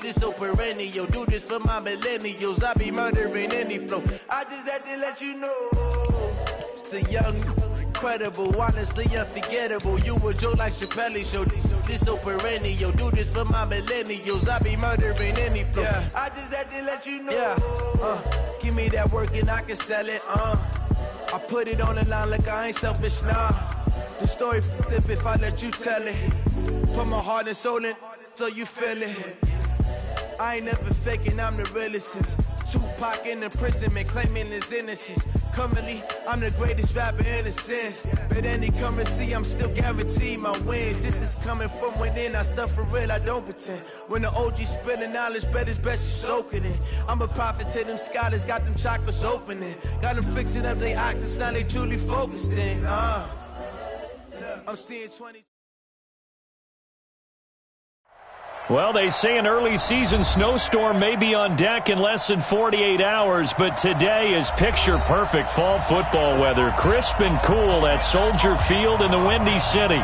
This so perennial, do this for my millennials. I be murdering any flow. I just had to let you know. It's the young, incredible, honestly unforgettable. You a joke like Chappelle show. This so perennial, do this for my millennials. I be murdering any flow. Yeah. I just had to let you know. Yeah. Give me that work and I can sell it. I put it on the line like I ain't selfish, nah. The story flip if I let you tell it. Put my heart and soul in so you feel it. I ain't never faking, I'm the realest since Tupac in imprisonment, claiming his innocence. Currently, I'm the greatest rapper in a sense. But any currency, I'm still guaranteed my wins. This is coming from within, I stuff for real, I don't pretend. When the OG spilling knowledge, bet it's best you soak it in. I'm a prophet to them scholars, got them chakras opening. Got them fixing up their octaves, now they truly focused in. I'm seeing 20. Well, they say an early season snowstorm may be on deck in less than 48 hours, but today is picture-perfect fall football weather. Crisp and cool at Soldier Field in the Windy City.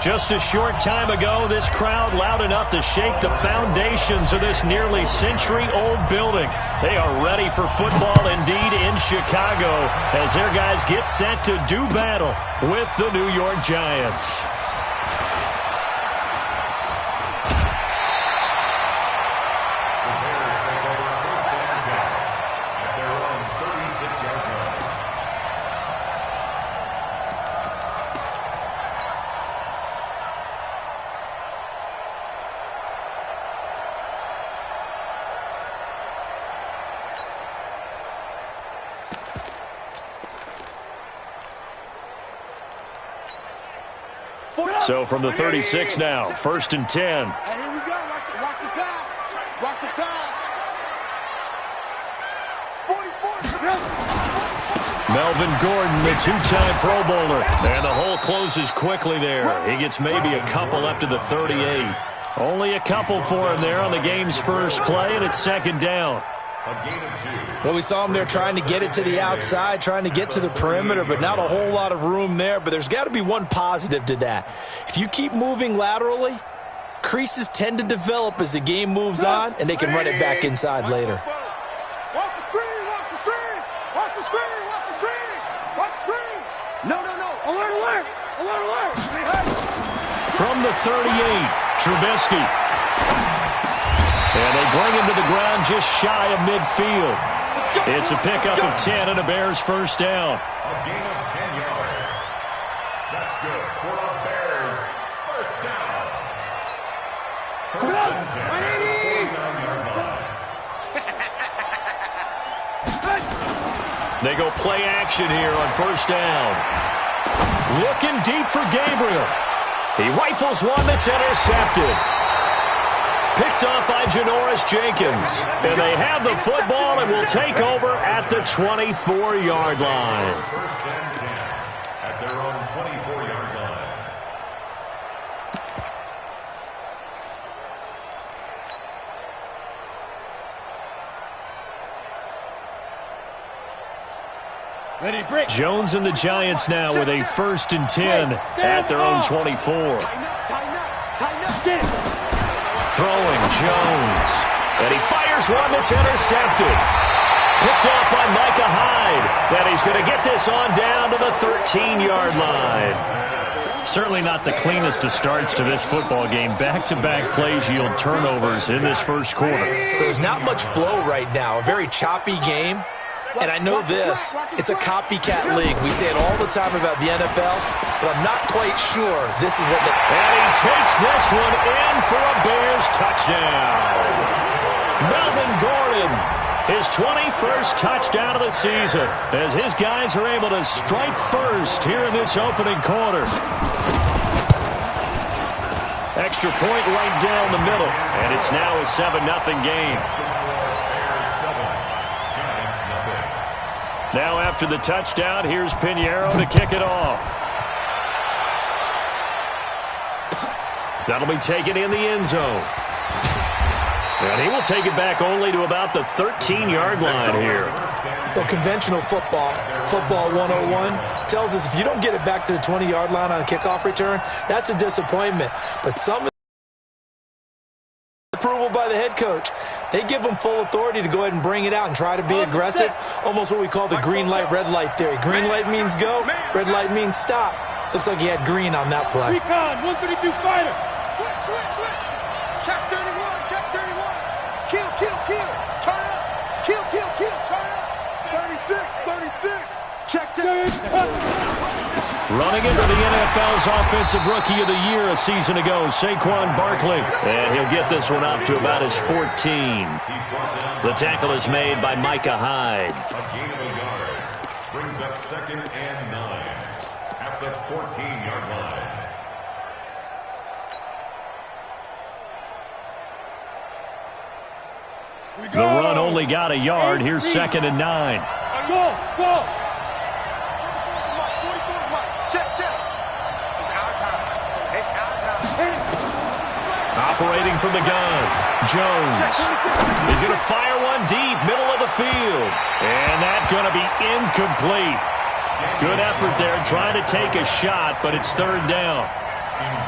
Just a short time ago, this crowd loud enough to shake the foundations of this nearly century-old building. They are ready for football indeed in Chicago as their guys get set to do battle with the New York Giants. So from the 36 now, 1st and 10. Hey, here we go. Watch the pass. Watch the pass. 44. Melvin Gordon, the two-time Pro Bowler. And the hole closes quickly there. He gets maybe a couple up to the 38. Only a couple for him there on the game's first play, and it's 2nd down. Well, we saw him there trying to get it to the outside, trying to get to the perimeter, but not a whole lot of room there. But there's got to be one positive to that. If you keep moving laterally, creases tend to develop as the game moves on, and they can run it back inside later. Watch the screen, watch the screen, watch the screen, watch the screen, watch the screen. No. Alert, alert, alert, alert. From the 38, Trubisky. And they bring him to the ground just shy of midfield. It's a pickup of 10 and a Bears first down. A gain of 10 yards. That's good for the Bears. First down. First and 10 at the 49-yard line. They go play action here on first down. Looking deep for Gabriel. He rifles one that's intercepted. Picked up by Janoris Jenkins. And they have the football and will take over at the 24-yard line. First and 10 at their own 24-yard line. Jones and the Giants now with a 1st and 10 at their own 24. Throwing Jones. And he fires one that's intercepted. Picked off by Micah Hyde. And he's going to get this on down to the 13-yard line. Certainly not the cleanest of starts to this football game. Back-to-back plays yield turnovers in this first quarter. So there's not much flow right now. A very choppy game. And I know this, it's a copycat league. We say it all the time about the NFL, but I'm not quite sure this is what the... And he takes this one in for a Bears touchdown. Melvin Gordon, his 21st touchdown of the season, as his guys are able to strike first here in this opening quarter. Extra point right down the middle, and it's now a 7-0 game. Now after the touchdown, here's Pinheiro to kick it off. That'll be taken in the end zone. And he will take it back only to about the 13-yard line here. Well, conventional football 101, tells us if you don't get it back to the 20-yard line on a kickoff return, that's a disappointment. But some approval by the head coach. They give them full authority to go ahead and bring it out and try to be aggressive, almost what we call the green light, red light theory. Green light means go, red light means stop. Looks like he had green on that play. Recon, 132 fighter. Switch. Check 31, check 31. Kill. Turn up. Kill. Turn up. 36. Check. Running into the NFL's Offensive Rookie of the Year a season ago, Saquon Barkley. And he'll get this one up to about his 14. The tackle is made by Micah Hyde. A gain of a yard. Brings up 2nd and 9 at the 14-yard line. The run only got a yard. Here's 2nd and 9. Go. Check. It's our time. Operating from the gun, Jones. He's going to fire one deep, middle of the field. And that's going to be incomplete. Good effort there, trying to take a shot, but it's 3rd down.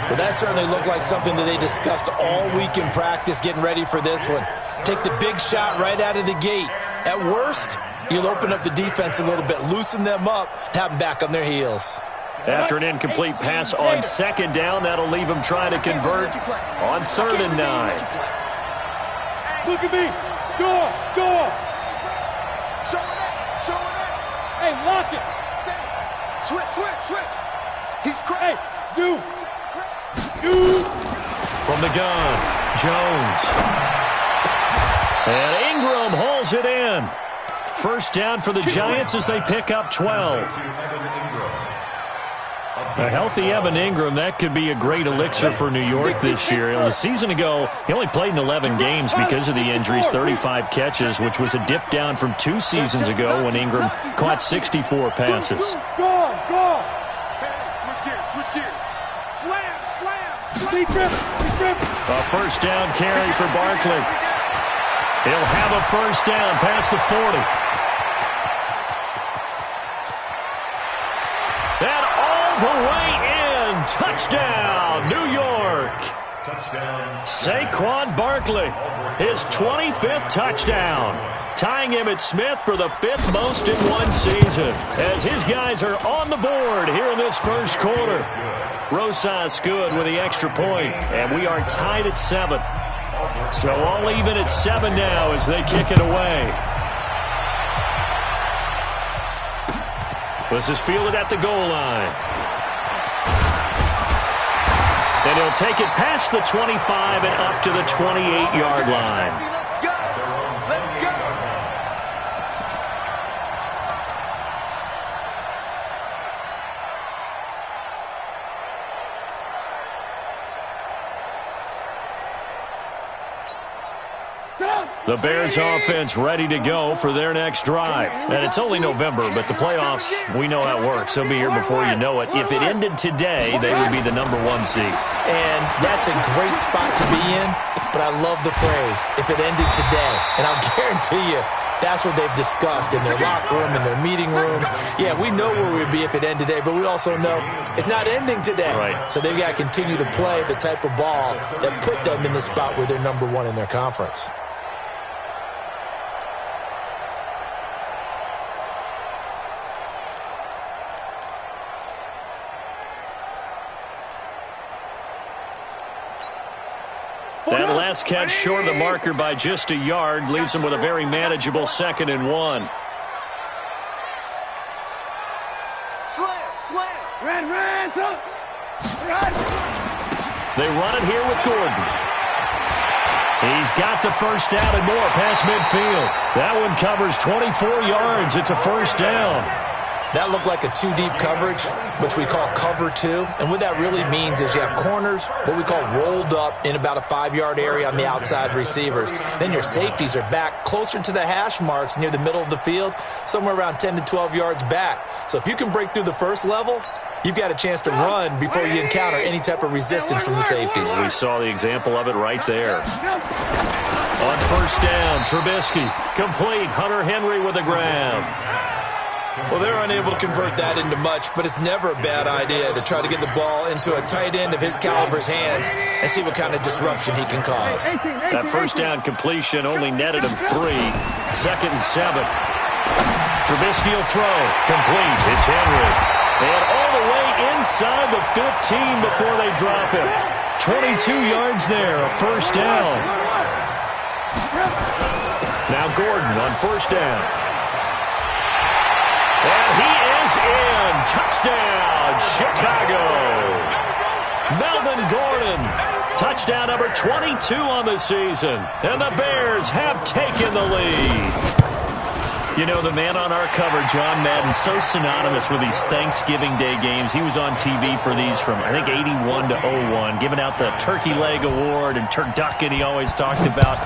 Well, that certainly looked like something that they discussed all week in practice, getting ready for this one. Take the big shot right out of the gate. At worst, you'll open up the defense a little bit, loosen them up, have them back on their heels. After an incomplete pass on 2nd down, that'll leave him trying to convert on 3rd and 9. Look at me. Go. Showing it. Hey, lock it. Switch. He's crazy. Hey, Zoo. From the gun, Jones. And Ingram hauls it in. 1st down for the Giants as they pick up 12. A healthy Evan Ingram, that could be a great elixir for New York this year. A season ago, he only played in 11 games because of the injuries, 35 catches, which was a dip down from 2 seasons ago when Ingram caught 64 passes. Go. Switch gears. Slam. Deep grip. A 1st down carry for Barkley. He'll have a 1st down past the 40. And all the way in. Touchdown, New York. Saquon Barkley, his 25th touchdown, tying Emmitt Smith for the 5th most in one season, as his guys are on the board here in this 1st quarter. Rosas good with the extra point, and we are tied at 7. So all even at 7 now as they kick it away. This is fielded at the goal line. And he'll take it past the 25 and up to the 28-yard line. The Bears offense ready to go for their next drive. And it's only November, but the playoffs, we know how it works. They'll be here before you know it. If it ended today, they would be the number 1 seed. And that's a great spot to be in, but I love the phrase, if it ended today. And I'll guarantee you, that's what they've discussed in their locker room, in their meeting rooms. Yeah, we know where we'd be if it ended today, but we also know it's not ending today. Right. So they've got to continue to play the type of ball that put them in the spot where they're number 1 in their conference. That last catch short of the marker by just a yard leaves him with a very manageable 2nd and 1. Slam. Run. They run it here with Gordon. He's got the 1st down and more past midfield. That one covers 24 yards. It's a 1st down. That looked like a 2-deep coverage, which we call cover 2. And what that really means is you have corners, what we call rolled up in about a 5-yard area on the outside receivers. Then your safeties are back closer to the hash marks near the middle of the field, somewhere around 10 to 12 yards back. So if you can break through the first level, you've got a chance to run before you encounter any type of resistance from the safeties. We saw the example of it right there. On 1st down, Trubisky complete. Hunter Henry with a grab. Well, they're unable to convert that into much, but it's never a bad idea to try to get the ball into a tight end of his caliber's hands and see what kind of disruption he can cause. That first down completion only netted him 3. 2nd and 7. Trubisky will throw. Complete. It's Henry. And all the way inside the 15 before they drop him. 22 yards there, a first down. Now Gordon on first down. And he is in. Touchdown, Chicago. Melvin Gordon. Touchdown number 22 on the season. And the Bears have taken the lead. You know, the man on our cover, John Madden, so synonymous with these Thanksgiving Day games. He was on TV for these from, I think, 81 to 01, giving out the Turkey Leg Award and turducken he always talked about.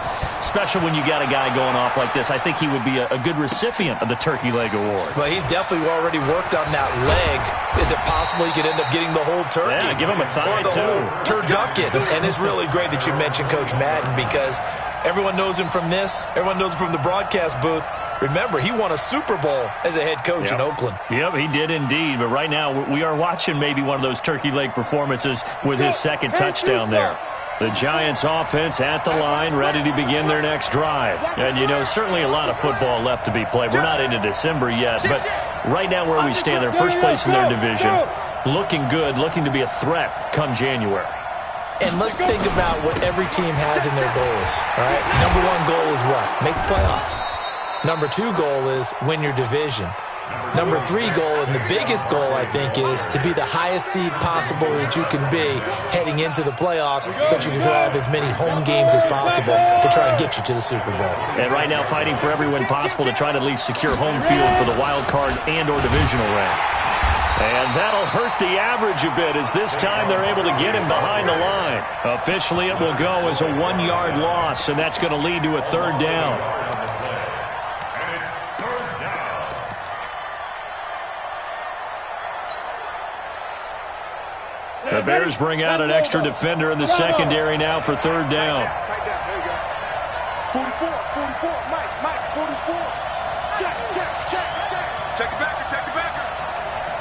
Special when you got a guy going off like this. I think he would be a good recipient of the Turkey Leg Award. Well, he's definitely already worked on that leg. Is it possible he could end up getting the whole turkey? Yeah, give him a thigh, or the too. whole turducken. And it's really great that you mentioned Coach Madden because everyone knows him from this. Everyone knows him from the broadcast booth. Remember, he won a Super Bowl as a head coach in Oakland. Yep, he did indeed. But right now, we are watching maybe one of those turkey leg performances with his second touchdown there. The Giants offense at the line, ready to begin their next drive. And, you know, certainly a lot of football left to be played. We're not into December yet, but right now where we stand, they're first place in their division, looking good, looking to be a threat come January. And let's think about what every team has in their goals, all right? Number 1 goal is what? Make the playoffs. Number 2 goal is win your division. Number 3 goal, and the biggest goal, I think, is to be the highest seed possible that you can be heading into the playoffs so that you can have as many home games as possible to try and get you to the Super Bowl. And right now fighting for every win possible to try to at least secure home field for the wild card and or divisional round. And that'll hurt the average a bit as this time they're able to get him behind the line. Officially, it will go as a 1-yard loss, and that's going to lead to a 3rd down. The Bears bring out an extra defender in the secondary now for 3rd down. 44, 44, Mike, 44. Check. Check it backer.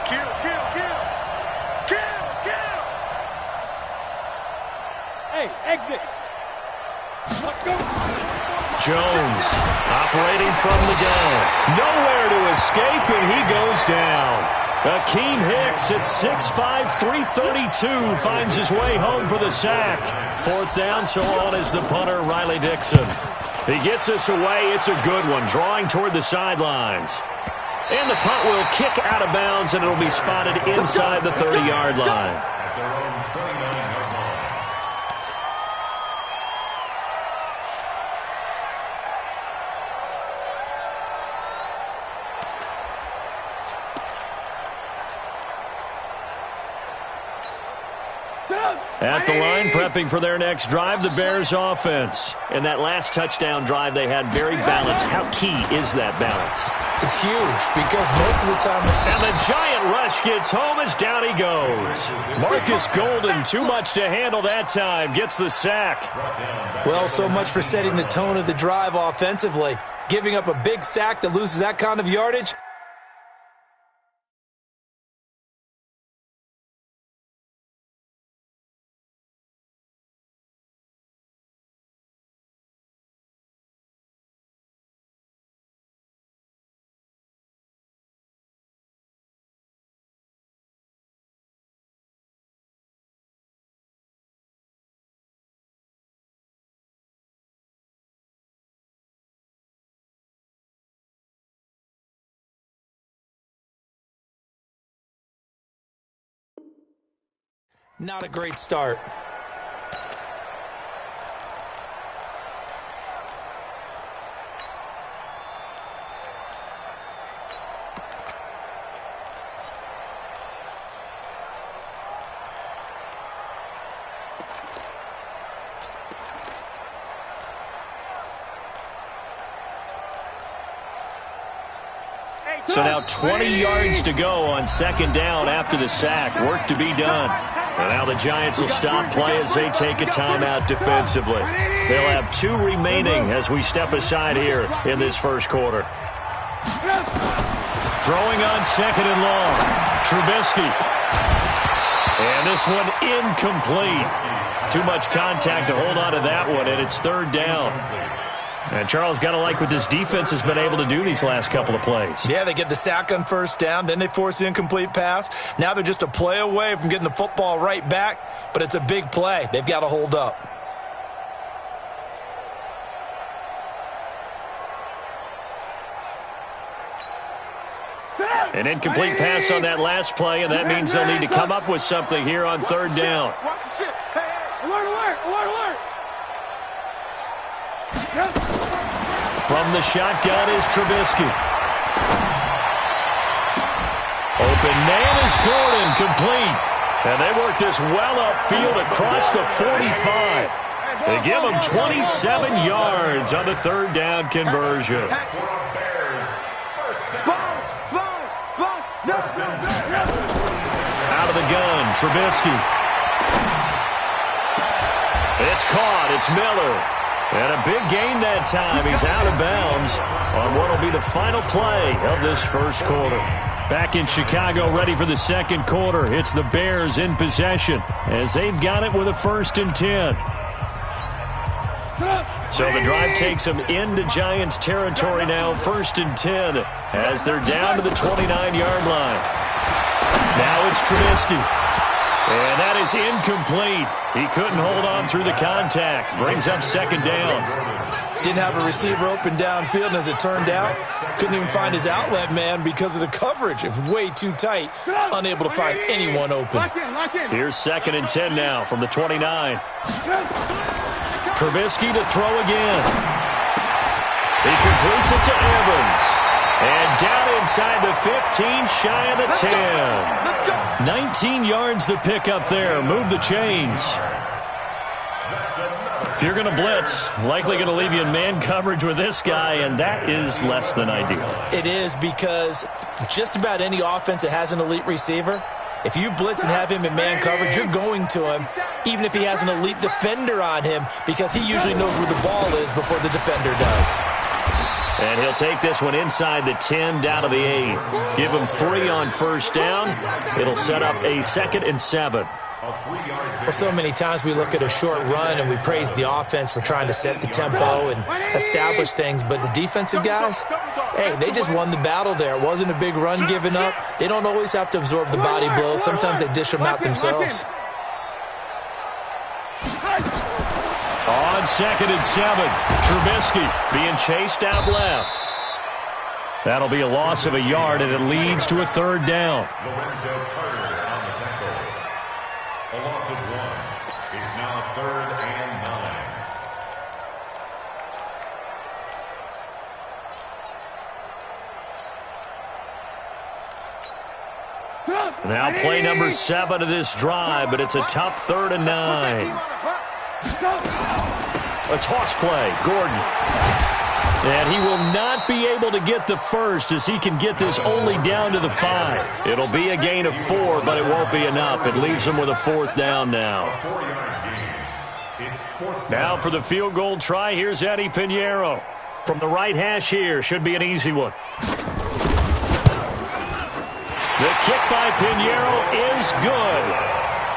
Kill. Hey, exit. Let's go. Jones operating from the gun. Nowhere to escape, and he goes down. Akeem Hicks at 6'5", 332 finds his way home for the sack. 4th down, so on is the punter, Riley Dixon. He gets us away. It's a good one, drawing toward the sidelines. And the punt will kick out of bounds, and it'll be spotted inside the 30-yard line. At the line, prepping for their next drive, the Bears offense. And that last touchdown drive they had very balanced. How key is that balance? It's huge because most of the time... And the giant rush gets home as down he goes. Marcus Golden, too much to handle that time, gets the sack. Well, so much for setting the tone of the drive offensively. Giving up a big sack that loses that kind of yardage... Not a great start. So now 20 yards to go on 2nd down after the sack. Work to be done. And now the Giants will stop play as they take a timeout defensively. They'll have 2 remaining as we step aside here in this first quarter. Throwing on second and long. Trubisky. And this one incomplete. Too much contact to hold on to that one, and it's third down. And Charles, got to like what this defense has been able to do these last couple of plays. Yeah, they get the sack on first down, then they force the incomplete pass. Now they're just a play away from getting the football right back, but it's a big play. They've got to hold up. An incomplete pass on that last play, and that means they'll need to come up with something here on third down. Watch the shit. Hey, hey. Alert, alert, alert, alert. From the shotgun is Trubisky. Open man is Gordon, complete. And they work this well upfield across the 45. They give him 27 yards on the third down conversion. Out of the gun, Trubisky. It's caught. It's Miller. And a big gain that time. He's out of bounds on what will be the final play of this first quarter. Back in Chicago, ready for the second quarter. It's the Bears in possession as they've got it with a 1st and 10. So the drive takes them into Giants territory now, 1st and 10, as they're down to the 29-yard line. Now it's Trubisky. And that is incomplete. He couldn't hold on through the contact. Brings up second down. Didn't have a receiver open downfield, and as it turned out, couldn't even find his outlet man because of the coverage. It was way too tight, unable to find anyone open. Here's 2nd and 10 now from the 29. Trubisky to throw again. He completes it to Evans. And down inside the 15, shy of the 10. 19 yards the pick up there. Move the chains. If you're going to blitz, likely going to leave you in man coverage with this guy, and that is less than ideal. It is, because just about any offense that has an elite receiver, if you blitz and have him in man coverage, you're going to him, even if he has an elite defender on him, because he usually knows where the ball is before the defender does. And he'll take this one inside the 10, down to the 8. Give him 3 on first down. It'll set up a 2nd and 7. Well, so many times we look at a short run and we praise the offense for trying to set the tempo and establish things, but the defensive guys, hey, they just won the battle there. It wasn't a big run given up. They don't always have to absorb the body blows. Sometimes they dish them out themselves. On 2nd and 7, Trubisky being chased out left. That'll be a loss of a yard, and it leads to a 3rd down. A loss of 1. It's now 3rd and 9. Now play number 7 of this drive, but it's a tough 3rd and 9. A toss play, Gordon. And he will not be able to get the first, as he can get this only down to the 5. It'll be a gain of 4, but it won't be enough. It leaves him with a 4th down now. Now for the field goal try, here's Eddie Pinheiro. From the right hash here, should be an easy one. The kick by Pinheiro is good.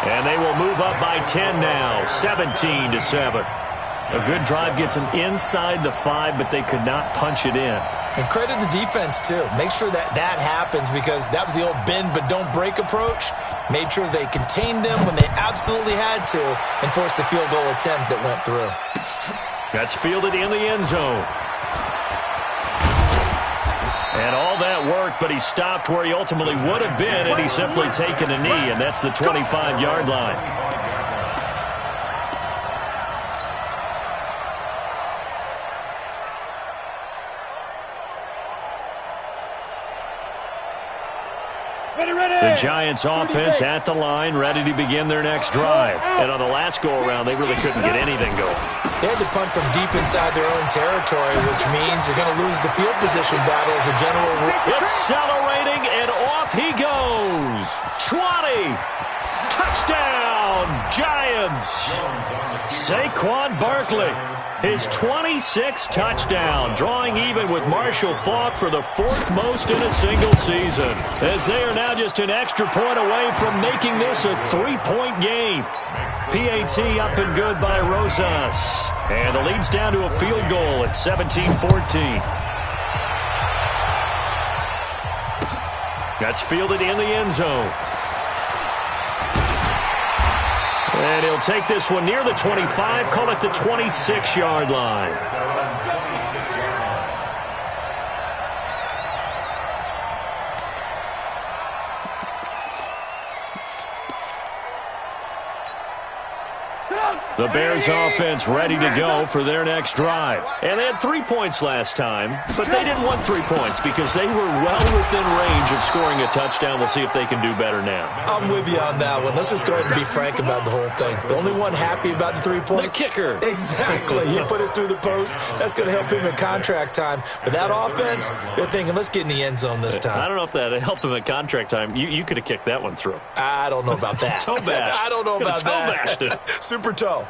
And they will move up by 10 now, 17-7. A good drive gets them inside the 5, but they could not punch it in. And credit the defense, too. Make sure that happens, because that was the old bend but don't break approach. Made sure they contained them when they absolutely had to and forced the field goal attempt that went through. That's fielded in the end zone. And all that work, but he stopped where he ultimately would have been, and he's simply taken a knee, and that's the 25-yard line. The Giants offense at the line, ready to begin their next drive. And on the last go-around, they really couldn't get anything going. They had to punt from deep inside their own territory, which means you're going to lose the field position battle as a general rule. Accelerating, and off he goes. 20. Touchdown, Giants. Saquon Barkley. His 26th touchdown, drawing even with Marshall Faulk for the 4th most in a single season, as they are now just an extra point away from making this a 3-point game. PAT up and good by Rosas. And the lead's down to a field goal at 17-14. That's fielded in the end zone. And he'll take this one near the 25, call it the 26-yard line. The Bears offense ready to go for their next drive. And they had 3 points last time, but they didn't want 3 points because they were well within range of scoring a touchdown. We'll see if they can do better now. I'm with you on that one. Let's just go ahead and be frank about the whole thing. The only one happy about the 3-point? The kicker. Exactly. He put it through the post. That's going to help him in contract time. But that offense, they're thinking, let's get in the end zone this time. I don't know if that helped him at contract time. You could have kicked that one through. I don't know about that. Toe bash. I don't know about that. Toe bashed it. Super toe.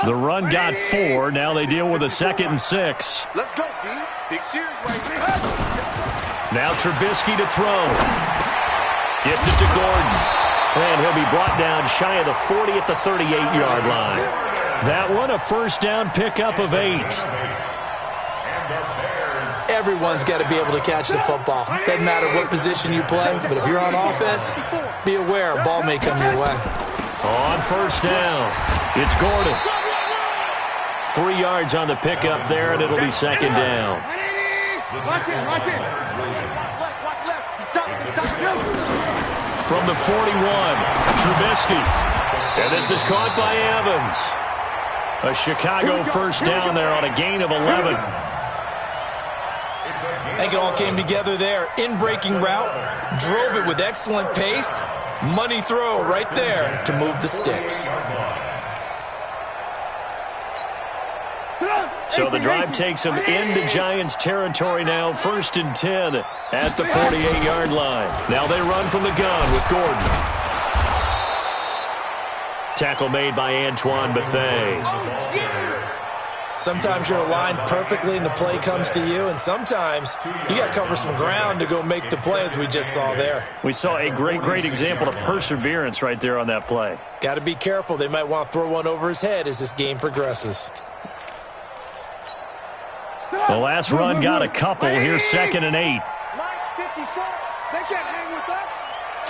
The run got 4. Now they deal with a 2nd and 6. Let's go, D. Big series right here. Now Trubisky to throw. Gets it to Gordon. And he'll be brought down shy of the 40 at the 38-yard line. That one a first down pickup of 8. Everyone's got to be able to catch the football. Doesn't matter what position you play, but if you're on offense, be aware a ball may come your way. On first down, it's Gordon. 3 yards on the pickup there, and it'll be 2nd down. From the 41, Trubisky. And this is caught by Evans. A Chicago first down there on a gain of 11. I think it all came together there. In-breaking route, drove it with excellent pace. Money throw right there to move the sticks. So the drive takes them into Giants territory now. 1st and 10 at the 48-yard line. Now they run from the gun with Gordon. Tackle made by Antoine Bethea. Sometimes you're aligned perfectly and the play comes to you, and sometimes you got to cover some ground to go make the play, as we just saw there. We saw a great example of perseverance right there on that play. Got to be careful. They might want to throw one over his head as this game progresses. The last run got a couple. Here's 2nd and 8. Mike 54. They can't hang with us.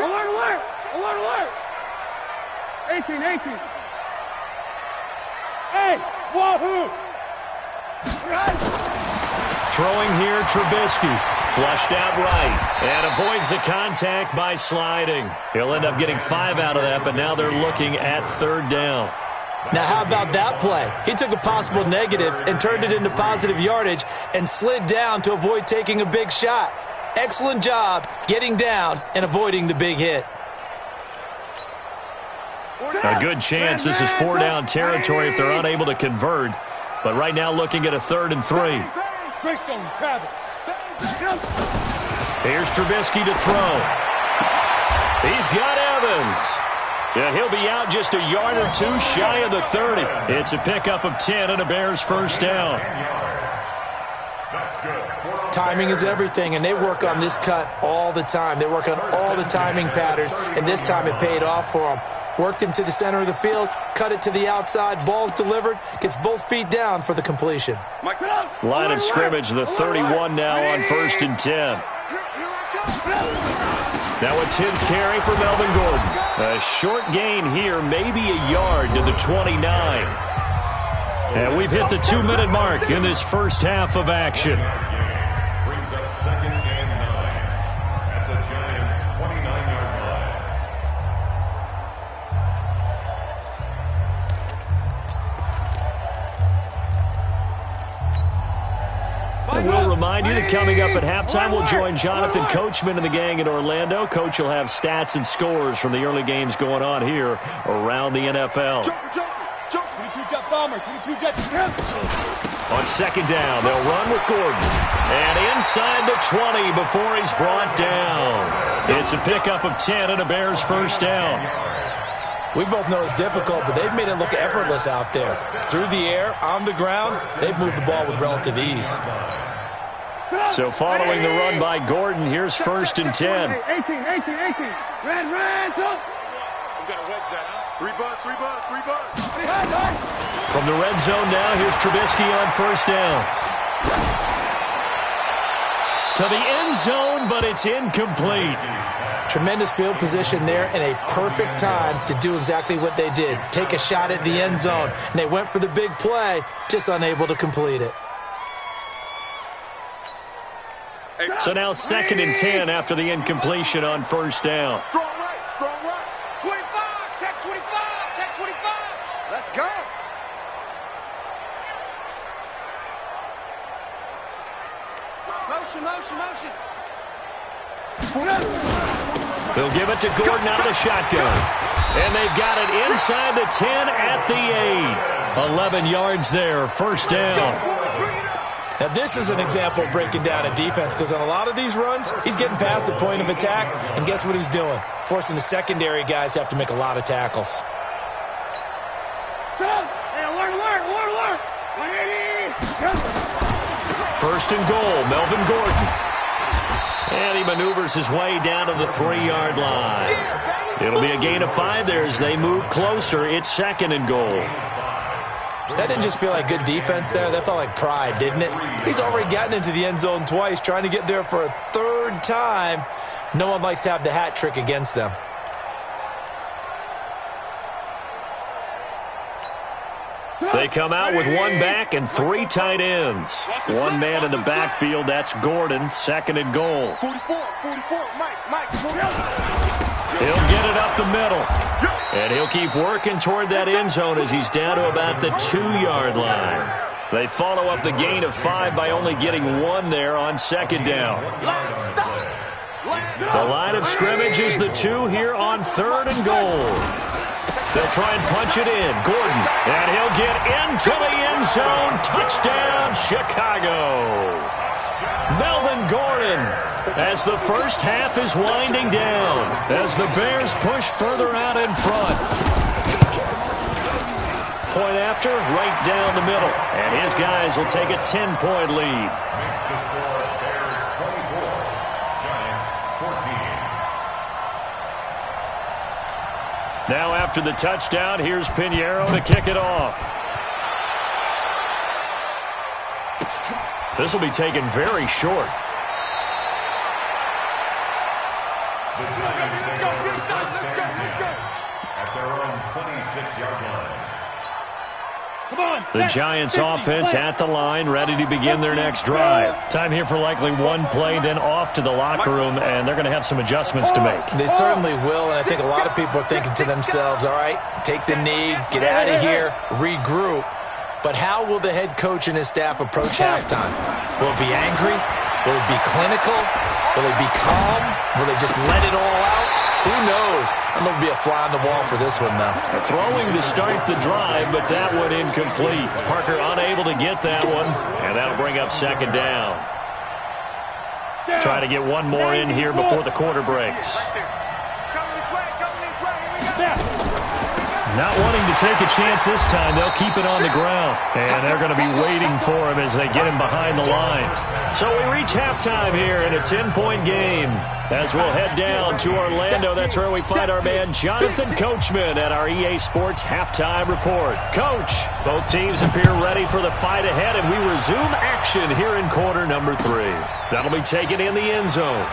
Alert, alert! Alert, alert! 18. Hey, wahoo! Throwing here, Trubisky. Flushed out right. And avoids the contact by sliding. He'll end up getting 5 out of that, but now they're looking at 3rd down. Now, how about that play? He took a possible negative and turned it into positive yardage and slid down to avoid taking a big shot. Excellent job getting down and avoiding the big hit. A good chance this is 4-down territory if they're unable to convert. But right now looking at a 3rd and 3. Here's Trubisky to throw. He's got Evans. Yeah, he'll be out just a yard or 2 shy of the 30. It's a pickup of 10 and a Bears first down. Timing is everything, and they work on this cut all the time. They work on all the timing patterns, and this time it paid off for them. Worked him to the center of the field, cut it to the outside, ball's delivered, gets both feet down for the completion. Line of scrimmage, the 31 now on 1st and 10. Now a 10th carry for Melvin Gordon. A short gain here, maybe a yard to the 29. And we've hit the 2-minute mark in this first half of action. Brings up 2nd and 9 at the Giants' 29-yard line. And we'll remind you that coming up at halftime, we'll join Jonathan Coachman and the gang in Orlando. Coach will have stats and scores from the early games going on here around the NFL. On 2nd down, they'll run with Gordon. And inside the 20 before he's brought down. It's a pickup of 10 and a Bears first down. We both know it's difficult, but they've made it look effortless out there. Through the air, on the ground, they've moved the ball with relative ease. So following the run by Gordon, here's 1st and 10. 18. Red, go. I'm going to wedge that, huh? 3 bucks. From the red zone now, here's Trubisky on 1st down. To the end zone, but it's incomplete. Tremendous field position there and a perfect time to do exactly what they did. Take a shot at the end zone. And they went for the big play, just unable to complete it. So now 2nd and 10 after the incompletion on 1st down. Strong right. 25, check 25. Let's go. Motion. They'll give it to Gordon out of the shotgun. And they've got it inside the 10 at the 8. 11 yards there, 1st down. Now, this is an example of breaking down a defense because on a lot of these runs, he's getting past the point of attack, and guess what he's doing? Forcing the secondary guys to have to make a lot of tackles. Hey, alert. 180. 1st and goal, Melvin Gordon. And he maneuvers his way down to the 3-yard line. It'll be a gain of 5 there as they move closer. It's 2nd and goal. That didn't just feel like good defense there. That felt like pride, didn't it? He's already gotten into the end zone twice, trying to get there for a 3rd time. No one likes to have the hat trick against them. They come out with 1 back and 3 tight ends. 1 man in the backfield, that's Gordon, 2nd and goal. 44, Mike. He'll get it up the middle. And he'll keep working toward that end zone as he's down to about the 2-yard line. They follow up the gain of 5 by only getting 1 there on 2nd down. The line of scrimmage is the 2 here on 3rd and goal. They'll try and punch it in. Gordon, and he'll get into the end zone. Touchdown, Chicago. Melvin Gordon, as the first half is winding down, as the Bears push further out in front. Point after, right down the middle. And his guys will take a 10-point lead. Makes the score Bears 24, Giants 14. Now after the touchdown, here's Pinheiro to kick it off. This will be taken very short. The Giants take over first and 10 at their own 26-yard line. The Giants offense at the line, ready to begin their next drive. Time here for likely 1 play, then off to the locker room, and they're going to have some adjustments to make. They certainly will, and I think a lot of people are thinking to themselves, all right, take the knee, get out of here, regroup. But how will the head coach and his staff approach halftime? Will it be angry? Will it be clinical? Will it be calm? Will they just let it all out? Who knows? I'm going to be a fly on the wall for this one, though. Throwing to start the drive, but that one incomplete. Parker unable to get that one, and that'll bring up 2nd down. Trying to get 1 more in here before the quarter breaks. Not wanting to take a chance this time, they'll keep it on the ground. And they're going to be waiting for him as they get him behind the line. So we reach halftime here in a 10-point game. As we'll head down to Orlando, that's where we find our man Jonathan Coachman at our EA Sports Halftime Report. Coach, both teams appear ready for the fight ahead, and we resume action here in quarter number 3. That'll be taken in the end zone.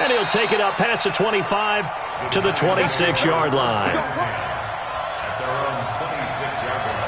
And he'll take it up past the 25 to the 26-yard line. At their own 26-yard line.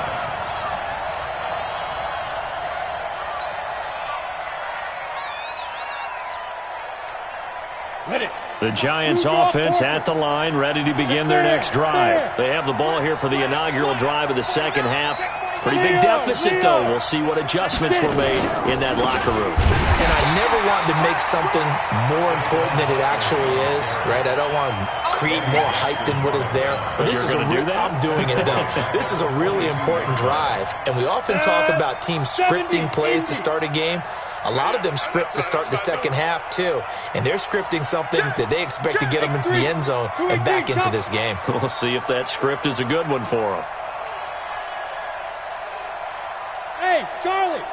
The Giants offense at the line, ready to begin their next drive. They have the ball here for the inaugural drive of the second half. Pretty big deficit, though. We'll see what adjustments were made in that locker room. And I never want to make something more important than it actually is, right? I don't want to create more hype than what is there. But this is I'm doing it, though. This is a really important drive. And we often talk about teams scripting plays to start a game. A lot of them script to start the second half, too. And they're scripting something that they expect to get them into the end zone and back into this game. We'll see if that script is a good one for them. Hey, Charlie!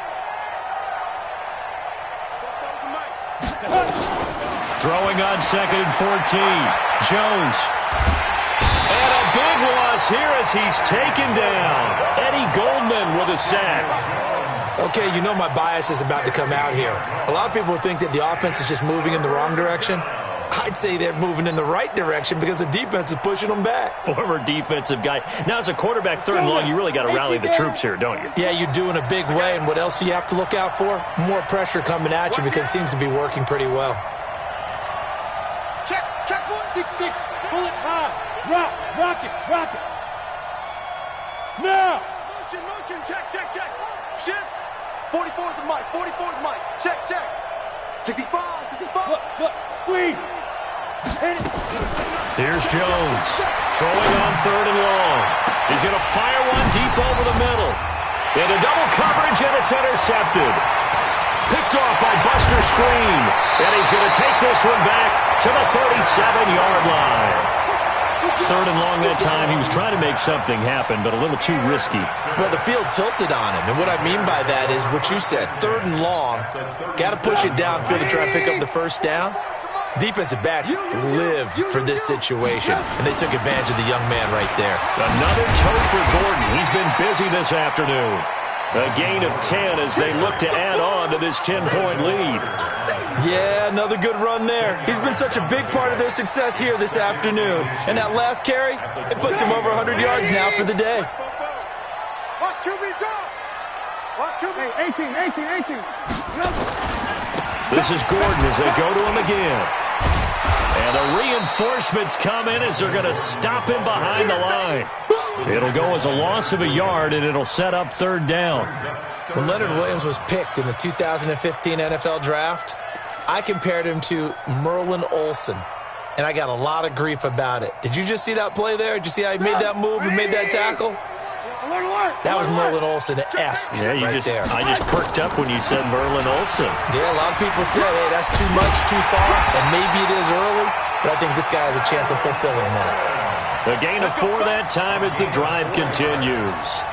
Throwing on 2nd and 14. Jones. And a big loss here as he's taken down. Eddie Goldman with a sack. Okay, you know my bias is about to come out here. A lot of people think that the offense is just moving in the wrong direction. I'd say they're moving in the right direction because the defense is pushing them back. Former defensive guy. Now, as a quarterback, 3rd and long, you really got to rally the troops here, don't you? Yeah, you do in a big way. And what else do you have to look out for? More pressure coming at you because it seems to be working pretty well. Check, 6-6, pull it high. Rock it. Now! Motion, check. Shift. 44 to Mike, check. 65. Look, squeeze. Hit it. Here's Jones. Throwing on 3rd and long. He's going to fire one deep over the middle. Into double coverage, and it's intercepted. Picked off by Buster Screen. And he's going to take this one back to the 37-yard line. 3rd and long that time. He was trying to make something happen, but a little too risky. Well, the field tilted on him, and what I mean by that is what you said. 3rd and long, got to push it downfield to try and pick up the first down. Defensive backs live for this situation, and they took advantage of the young man right there. Another toe for Gordon. He's been busy this afternoon. A gain of 10 as they look to add on to this 10-point lead. Yeah, another good run there. He's been such a big part of their success here this afternoon. And that last carry, it puts him over 100 yards now for the day. Watch QB drop. Watch QB. 18. This is Gordon as they go to him again. And the reinforcements come in as they're going to stop him behind the line. It'll go as a loss of a yard, and it'll set up 3rd down. When Leonard Williams was picked in the 2015 NFL Draft, I compared him to Merlin Olsen, and I got a lot of grief about it. Did you just see that play there? Did you see how he made that move and made that tackle? That was Merlin Olsen-esque there. I just perked up when you said Merlin Olsen. Yeah, a lot of people said, hey, that's too much, too far, and maybe it is early, but I think this guy has a chance of fulfilling that. The gain of 4 that time as the drive continues.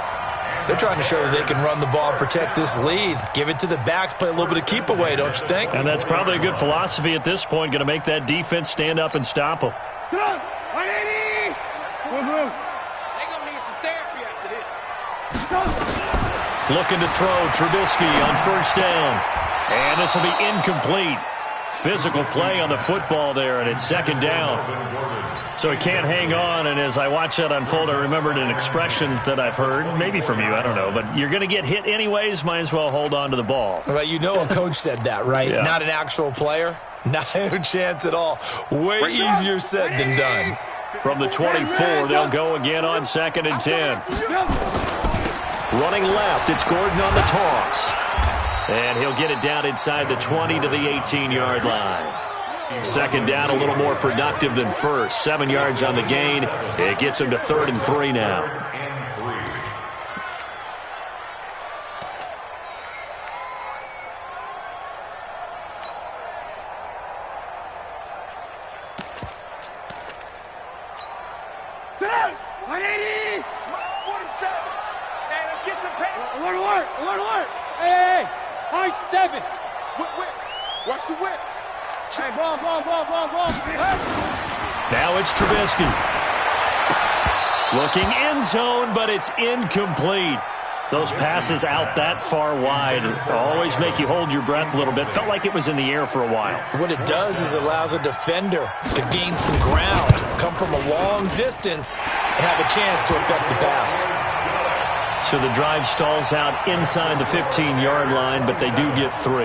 They're trying to show that they can run the ball and protect this lead. Give it to the backs, play a little bit of keep away, don't you think? And that's probably a good philosophy at this point, going to make that defense stand up and stop them. 180! They're going to need some therapy after this. Looking to throw Trubisky on 1st down. And this will be incomplete. Physical play on the football there, and it's 2nd down. So he can't hang on, and as I watch that unfold, I remembered an expression that I've heard, maybe from you, I don't know, but you're going to get hit anyways, might as well hold on to the ball. Well, you know a coach said that, right? Yeah. Not an actual player. Not a chance at all. Way easier said than done. From the 24, they'll go again on 2nd and 10. Running left, it's Gordon on the toss. And he'll get it down inside the 20 to the 18-yard line. 2nd down, a little more productive than 1st. 7 yards on the gain. It gets him to 3rd and 3 now. Alert! Hey! High 7! Whip. Watch the whip. Hey, ball. Now it's Trubisky. Looking end zone, but it's incomplete. Those passes out that far wide always make you hold your breath a little bit. Felt like it was in the air for a while. What it does is it allows a defender to gain some ground, come from a long distance, and have a chance to affect the pass. So the drive stalls out inside the 15-yard line, but they do get 3.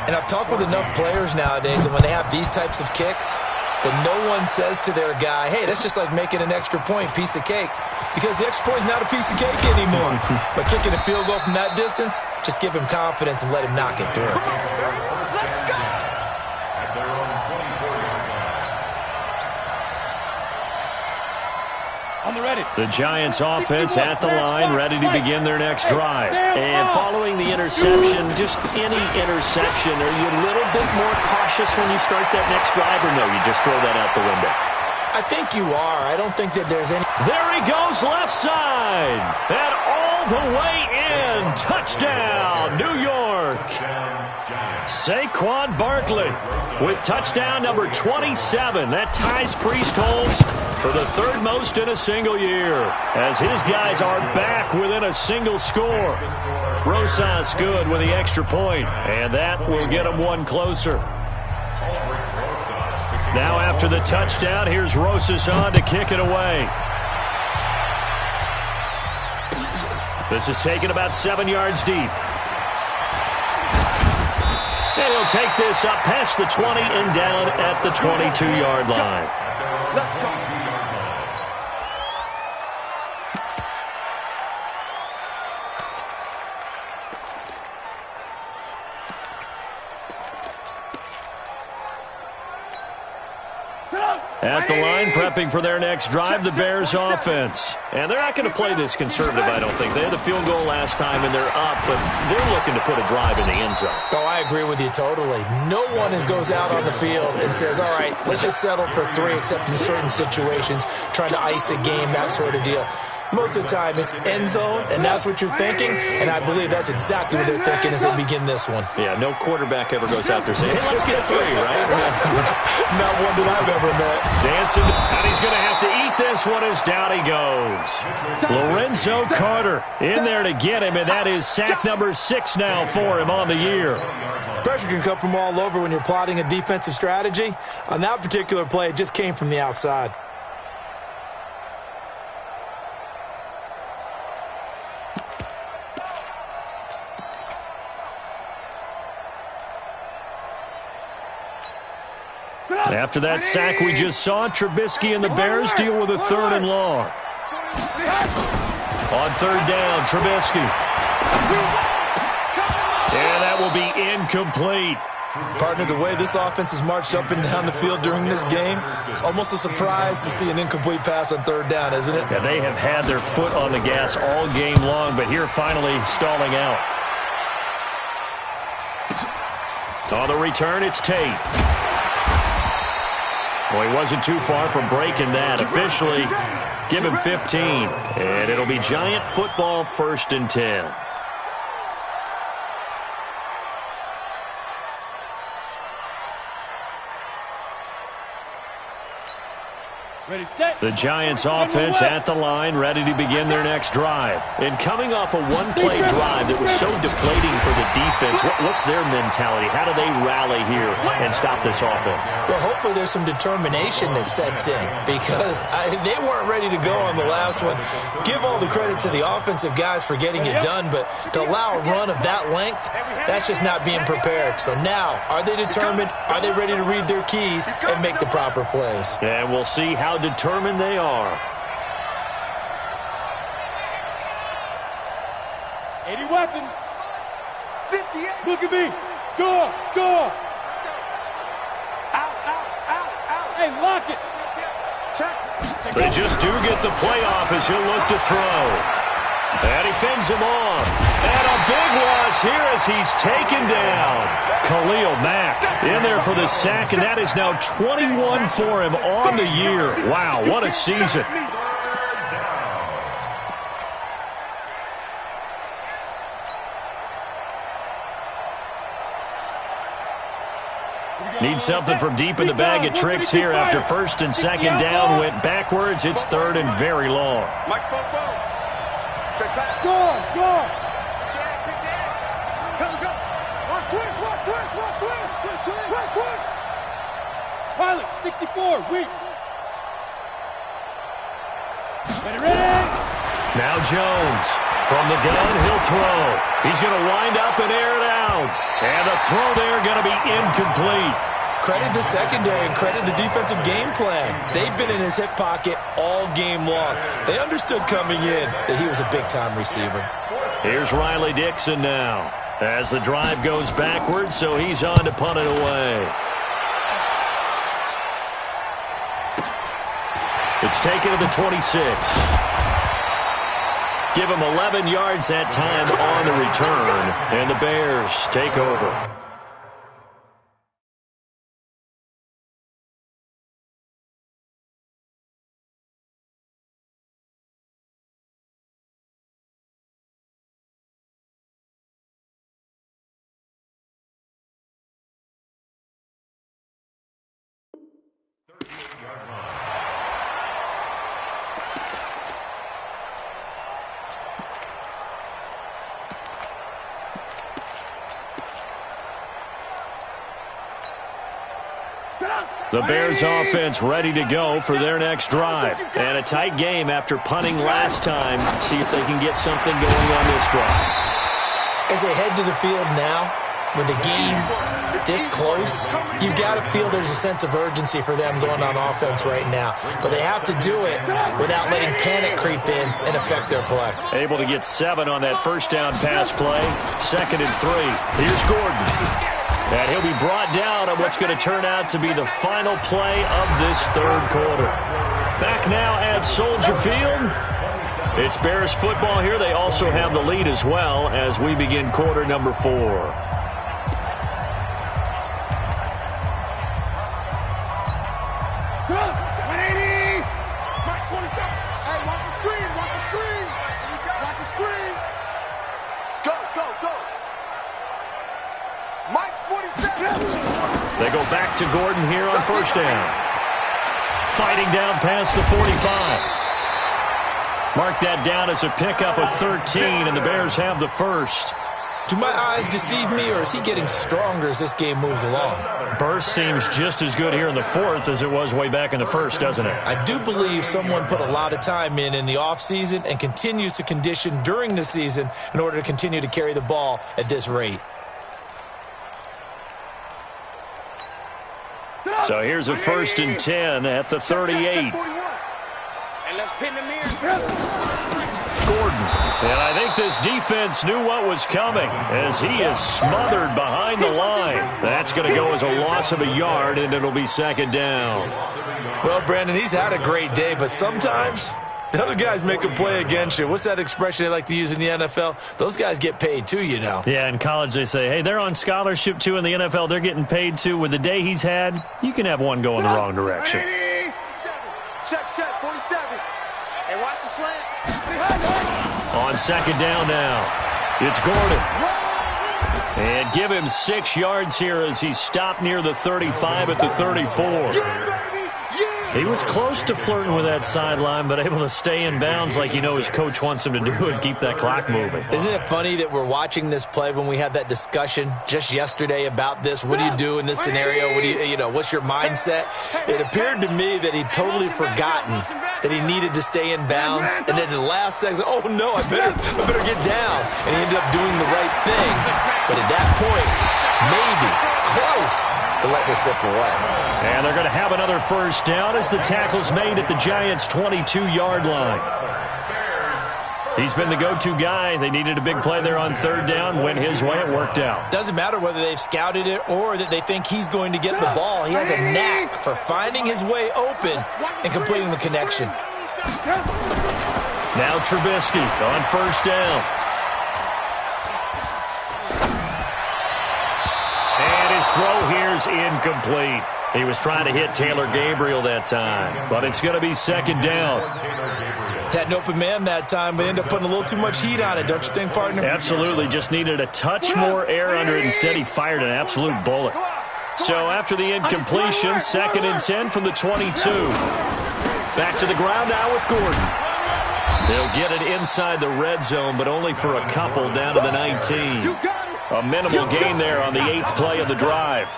And I've talked with enough players nowadays, and when they have these types of kicks, that no one says to their guy, hey, that's just like making an extra point, piece of cake. Because the extra point is not a piece of cake anymore. But kicking a field goal from that distance, just give him confidence and let him knock it through. Let's go! At their own 24-yard line. On the ready. The Giants offense at the line, ready to begin their next drive. And following the interception, just any interception, are you a little bit more cautious when you start that next drive, or no, you just throw that out the window? I think you are. I don't think that there's any... There he goes, left side. And all the way in. Touchdown, New York. Saquon Barkley with touchdown number 27. That ties Priest holds for the third most in a single year, as his guys are back within a single score. Rosas good with the extra point, and that will get him one closer. Now after the touchdown, here's Rosas on to kick it away. This is taken about 7 yards deep. And he'll take this up past the 20 and down at the 22-yard line. Let's go. At the line, prepping for their next drive, the Bears offense. And they're not going to play this conservative, I don't think. They had the field goal last time, and they're up, but they're looking to put a drive in the end zone. Oh, I agree with you totally. No one goes out on the field and says, all right, let's just settle for 3, except in certain situations, trying to ice a game, that sort of deal. Most of the time, it's end zone, and that's what you're thinking, and I believe that's exactly what they're thinking as they begin this one. Yeah, no quarterback ever goes out there saying, hey, let's get 3, right? Not one that I've ever met. Dancing, and he's going to have to eat this one as down he goes. Lorenzo Carter in there to get him, and that is sack number 6 now for him on the year. Pressure can come from all over when you're plotting a defensive strategy. On that particular play, it just came from the outside. After that sack we just saw, Trubisky and the Bears deal with a 3rd and long. On 3rd down, Trubisky. And that will be incomplete. Partner, the way this offense has marched up and down the field during this game, it's almost a surprise to see an incomplete pass on 3rd down, isn't it? Yeah, they have had their foot on the gas all game long, but here finally stalling out. On the return, it's Tate. Well, he wasn't too far from breaking that. Officially, give him 15. And it'll be Giant football, 1st and 10. Ready, set. The Giants offense at the line, ready to begin their next drive. And coming off a one-play drive that was so deflating for the defense, what's their mentality? How do they rally here and stop this offense? Well, hopefully there's some determination that sets in, because they weren't ready to go on the last one. Give all the credit to the offensive guys for getting it done, but to allow a run of that length, that's just not being prepared. So now, are they determined? Are they ready to read their keys and make the proper plays? And we'll see how determined they are. 80 weapons. 58. Look at me. Go, go. Out, out, out, out. Hey, lock it. Check. They just do get the playoff as he'll look to throw. And he fends him off. And a big loss here as he's taken down. Khalil Mack in there for the sack, and that is now 21 for him on the year. Wow, what a season. Need something from deep in the bag of tricks here after 1st and 2nd down went backwards. It's 3rd and very long. Go, go. Watch twist, watch twist, watch twist. Twist, twist. Pilot, 64, weak. Ready. Now Jones. From the gun, he'll throw. He's going to wind up and air it out. And the throw there going to be incomplete. Credit the secondary and credit the defensive game plan. They've been in his hip pocket all game long. They understood coming in that he was a big-time receiver. Here's Riley Dixon now as the drive goes backwards, so he's on to punt it away. It's taken to the 26. Give him 11 yards that time on the return, and the Bears take over. The Bears offense ready to go for their next drive. And a tight game after punting last time. See if they can get something going on this drive. As they head to the field now, with the game this close, you've got to feel there's a sense of urgency for them going on offense right now. But they have to do it without letting panic creep in and affect their play. Able to get 7 on that first down pass play. 2nd and 3. Here's Gordon. And he'll be brought down on what's going to turn out to be the final play of this third quarter. Back now at Soldier Field. It's Bears football here. They also have the lead as well as we begin quarter number 4. They go back to Gordon here on first down. Fighting down past the 45. Mark that down as a pickup of 13, and the Bears have the first. Do my eyes deceive me, or is he getting stronger as this game moves along? Burst seems just as good here in the fourth as it was way back in the first, doesn't it? I do believe someone put a lot of time in the offseason and continues to condition during the season in order to continue to carry the ball at this rate. So here's a 1st and 10 at the 38. And let's pin the mirror. Gordon. And I think this defense knew what was coming as he is smothered behind the line. That's going to go as a loss of a yard, and it'll be 2nd down. Well, Brandon, he's had a great day, but sometimes the other guys make a play against you. What's that expression they like to use in the NFL? Those guys get paid too, you know. Yeah, in college they say, hey, they're on scholarship too. In the NFL, they're getting paid too. With the day he's had, you can have one go in the wrong direction. Check, 47. Hey, watch the slant. On 2nd down now, it's Gordon. And give him 6 yards here as he stopped near the 35 at the 34. He was close to flirting with that sideline, but able to stay in bounds like his coach wants him to do and keep that clock moving. Isn't it funny that we're watching this play when we had that discussion just yesterday about this? What do you do in this scenario? What do what's your mindset? It appeared to me that he'd totally forgotten that he needed to stay in bounds, and then at the last second, oh no, I better get down. And he ended up doing the right thing. But at that point, maybe close to letting it slip away. And they're going to have another first down as the tackle's made at the Giants' 22-yard line. He's been the go-to guy. They needed a big play there on 3rd down. Went his way. It worked out. Doesn't matter whether they've scouted it or that they think he's going to get the ball. He has a knack for finding his way open and completing the connection. Now Trubisky on first down. And his throw here's incomplete. He was trying to hit Taylor Gabriel that time, but it's going to be 2nd down. Had an open man that time, but ended up putting a little too much heat on it, don't you think, partner? Absolutely. Just needed a touch more air under it. Instead, he fired an absolute bullet. So after the incompletion, 2nd and 10 from the 22. Back to the ground now with Gordon. They'll get it inside the red zone, but only for a couple down to the 19. A minimal gain there on the 8th play of the drive.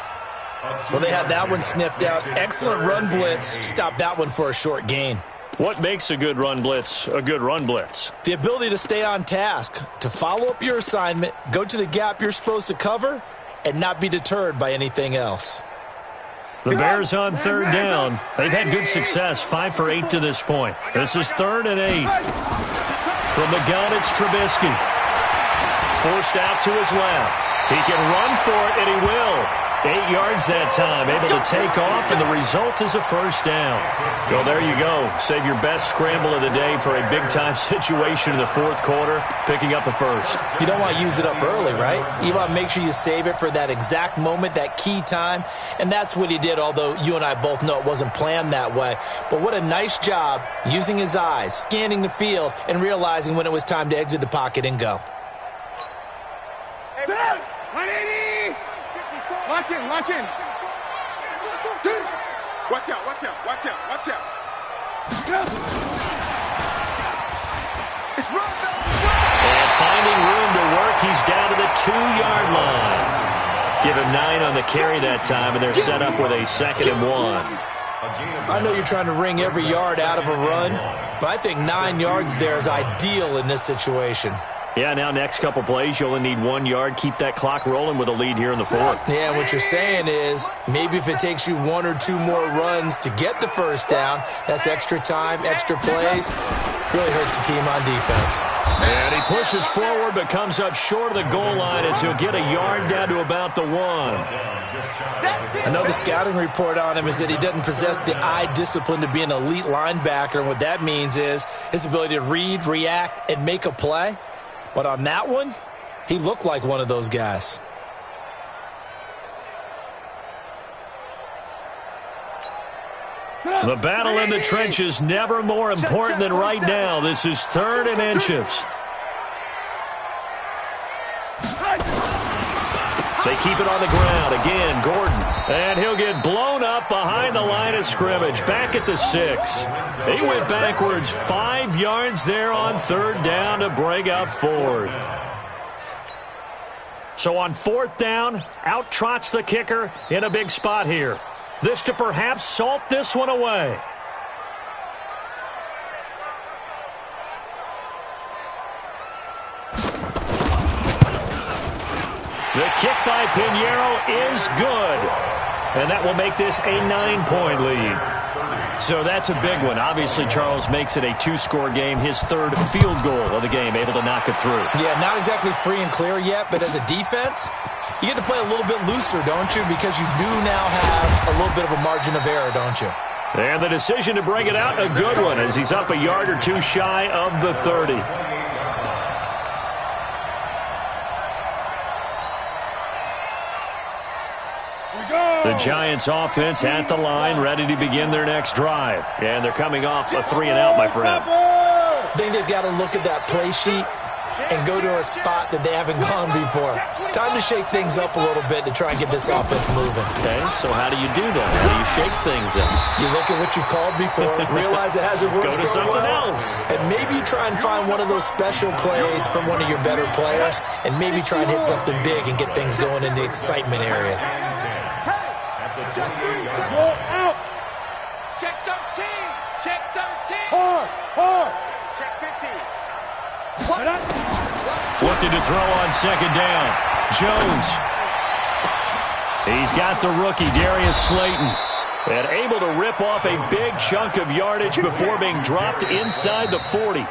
Well, they had that one sniffed out. Excellent run blitz. Stopped that one for a short gain. What makes a good run blitz a good run blitz? The ability to stay on task, to follow up your assignment, go to the gap you're supposed to cover, and not be deterred by anything else. The Bears on 3rd down. They've had good success, 5 for 8 to this point. This is 3rd and 8. From the gun, it's Trubisky. Forced out to his left. He can run for it, and he will. 8 yards that time, able to take off, and the result is a first down. Well, there you go. Save your best scramble of the day for a big-time situation in the fourth quarter, picking up the first. You don't want to use it up early, right? You want to make sure you save it for that exact moment, that key time, and that's what he did, although you and I both know it wasn't planned that way. But what a nice job using his eyes, scanning the field, and realizing when it was time to exit the pocket and go. 180! Lock in, lock in. Watch out, watch out, watch out, watch out. It's run, and finding room to work, he's down to the 2-yard line. Give him 9 on the carry that time, and they're set up with a 2nd and 1. I know you're trying to wring every yard out of a run, but I think 9 yards there is ideal in this situation. Yeah, now next couple plays, you only need 1 yard. Keep that clock rolling with a lead here in the fourth. Yeah, what you're saying is maybe if it takes you 1 or 2 more runs to get the first down, that's extra time, extra plays. Really hurts the team on defense. And he pushes forward but comes up short of the goal line as he'll get a yard down to about the 1. I know the scouting report on him is that he doesn't possess the eye discipline to be an elite linebacker, and what that means is his ability to read, react, and make a play. But on that one, he looked like one of those guys. The battle in the trenches never more important than right now. This is 3rd and inches. They keep it on the ground. Again, Gordon. And he'll get blown up behind the line of scrimmage. Back at the 6. He went backwards 5 yards there on 3rd down to bring up 4th. So on 4th down, out trots the kicker in a big spot here. This to perhaps salt this one away. The kick by Pinheiro is good. And that will make this a 9-point lead. So that's a big one. Obviously, Charles makes it a 2-score game. His 3rd field goal of the game, able to knock it through. Yeah, not exactly free and clear yet, but as a defense, you get to play a little bit looser, don't you? Because you do now have a little bit of a margin of error, don't you? And the decision to bring it out, a good one, as he's up a yard or 2 shy of the 30. The Giants offense at the line, ready to begin their next drive. And they're coming off a 3-and-out, my friend. I think they've got to look at that play sheet and go to a spot that they haven't gone before. Time to shake things up a little bit to try and get this offense moving. Okay, so how do you do that? How do you shake things up? You look at what you've called before, realize it hasn't worked so so something well, else. and maybe you try and find one of those special plays from one of your better players, and maybe try and hit something big and get things going in the excitement area. Check 3, check out. Check 13. Check 13. Hard. Check 15. Looking to throw on 2nd down. Jones. He's got the rookie, Darius Slayton. And able to rip off a big chunk of yardage before being dropped inside the 40.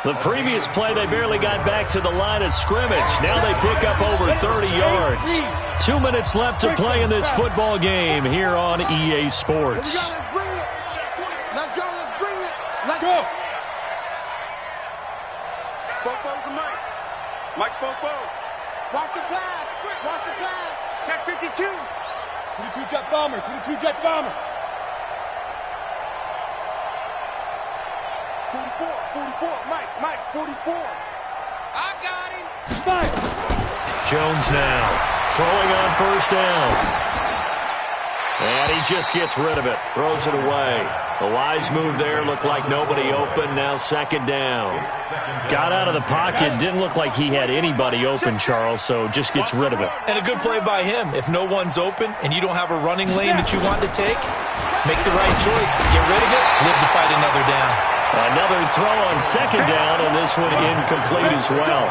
The previous play, they barely got back to the line of scrimmage. Now they pick up over 30 yards. 2 minutes left to play in this football game here on EA Sports. Let's bring it. Let's go, let's bring it. Let's go. Bofo's the Mike. Mike's Bofo. Watch the pass. Watch the pass. Check 52. 22 jet bomber. 22 jet bomber. 44. Mike, 44. I got him. Fire. Jones now throwing on 1st down. And he just gets rid of it. Throws it away. The wise move there. Looked like nobody open. Now 2nd down. Got out of the pocket. Didn't look like he had anybody open, Charles, so just gets rid of it. And a good play by him. If no one's open and you don't have a running lane that you want to take, make the right choice. Get rid of it. Live to fight another down. Another throw on 2nd down, and this one incomplete as well.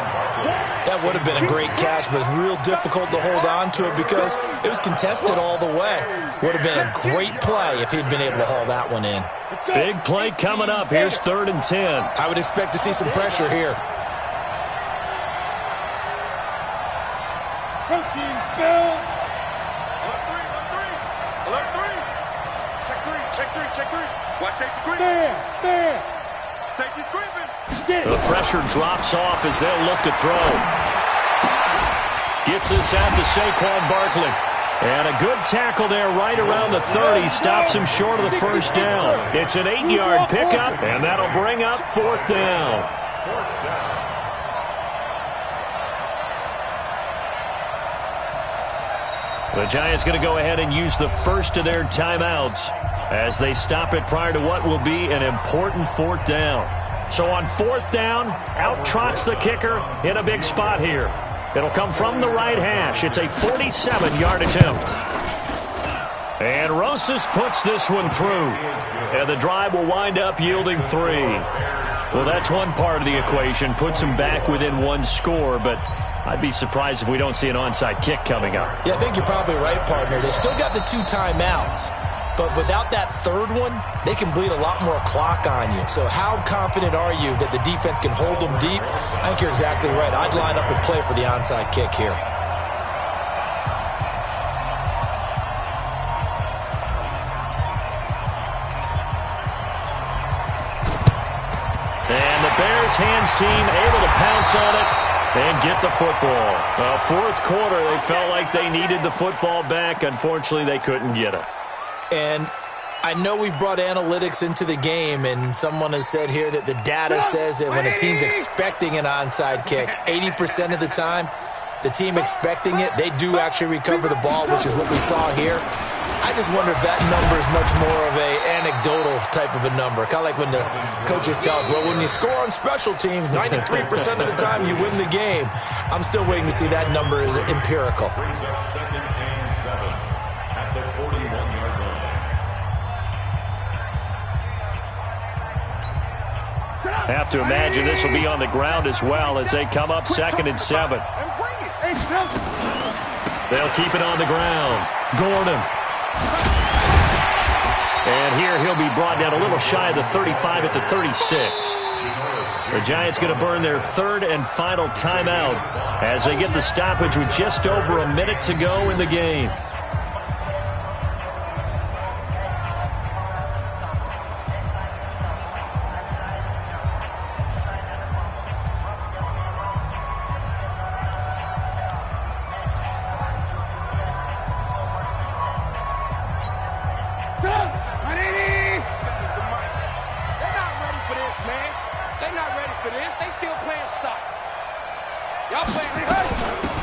That would have been a great catch, but it's real difficult to hold on to it because it was contested all the way. Would have been a great play if he'd been able to haul that one in. Big play coming up. Here's 3rd and 10. I would expect to see some pressure here. Protein spill. check 3. Watch safety creeping. There. Safety's creeping. The pressure drops off as they'll look to throw. Gets this out to Saquon Barkley. And a good tackle there right around the 30. Stops him short of the first down. It's an 8-yard pickup, and that'll bring up 4th down. The Giants going to go ahead and use the first of their timeouts as they stop it prior to what will be an important 4th down. So on 4th down, out trots the kicker in a big spot here. It'll come from the right hash. It's a 47-yard attempt. And Rosas puts this one through. And the drive will wind up yielding 3. Well, that's one part of the equation. Puts them back within 1 score, but I'd be surprised if we don't see an onside kick coming up. Yeah, I think you're probably right, partner. They still got the 2 timeouts. But without that 3rd one, they can bleed a lot more clock on you. So how confident are you that the defense can hold them deep? I think you're exactly right. I'd line up and play for the onside kick here. And the Bears hands team able to pounce on it and get the football. 4th quarter, they felt like they needed the football back. Unfortunately, they couldn't get it. And I know we brought analytics into the game, and someone has said here that the data says that when a team's expecting an onside kick, 80% of the time, the team expecting it, they do actually recover the ball, which is what we saw here. I just wonder if that number is much more of a anecdotal type of a number. Kind of like when the coaches tell us, well, when you score on special teams, 93% of the time you win the game. I'm still waiting to see that number is empirical. Brings up 2nd and 7 at the 41-yard line. Have to imagine this will be on the ground as well as they come up 2nd and 7. They'll keep it on the ground. Gordon. And here he'll be brought down a little shy of the 35 at the 36. The Giants going to burn their 3rd and final timeout as they get the stoppage with just over a minute to go in the game.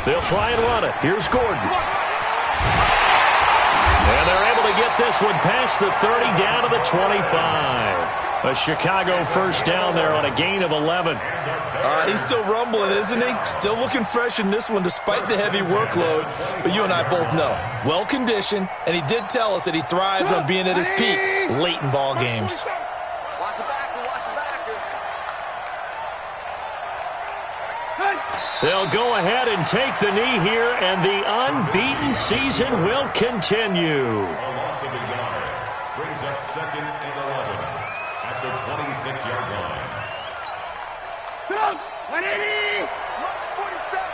They'll try and run it. Here's Gordon. And they're able to get this one past the 30 down to the 25. A Chicago first down there on a gain of 11. He's still rumbling, isn't he? Still looking fresh in this one despite the heavy workload. But you and I both know, well-conditioned, and he did tell us that he thrives on being at his peak late in ball games. Watch the backer, watch the backer. They'll go ahead and take the knee here, and the unbeaten season will continue. A loss of a yard. Brings up 2nd and 11 at the 26-yard line. 180! 47!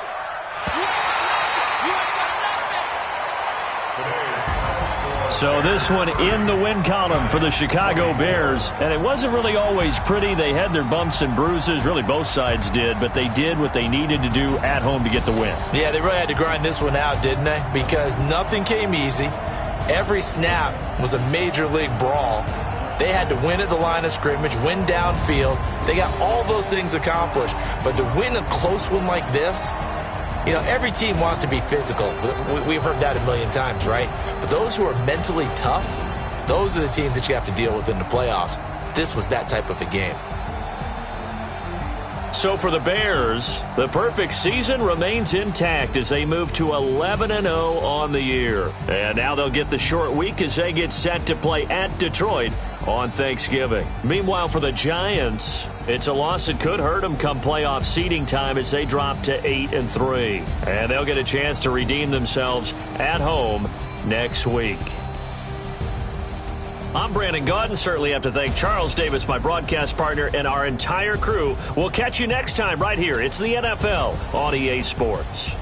So this one in the win column for the Chicago Bears. And it wasn't really always pretty. They had their bumps and bruises. Really, both sides did. But they did what they needed to do at home to get the win. Yeah, they really had to grind this one out, didn't they? Because nothing came easy. Every snap was a major league brawl. They had to win at the line of scrimmage, win downfield. They got all those things accomplished. But to win a close one like this, you know, every team wants to be physical. We've heard that a million times, right? But those who are mentally tough, those are the teams that you have to deal with in the playoffs. This was that type of a game. So for the Bears, the perfect season remains intact as they move to 11-0 on the year. And now they'll get the short week as they get set to play at Detroit on Thanksgiving. Meanwhile, for the Giants, it's a loss that could hurt them come playoff seeding time as they drop to 8-3. And they'll get a chance to redeem themselves at home next week. I'm Brandon Gaudin. Certainly have to thank Charles Davis, my broadcast partner, and our entire crew. We'll catch you next time right here. It's the NFL on EA Sports.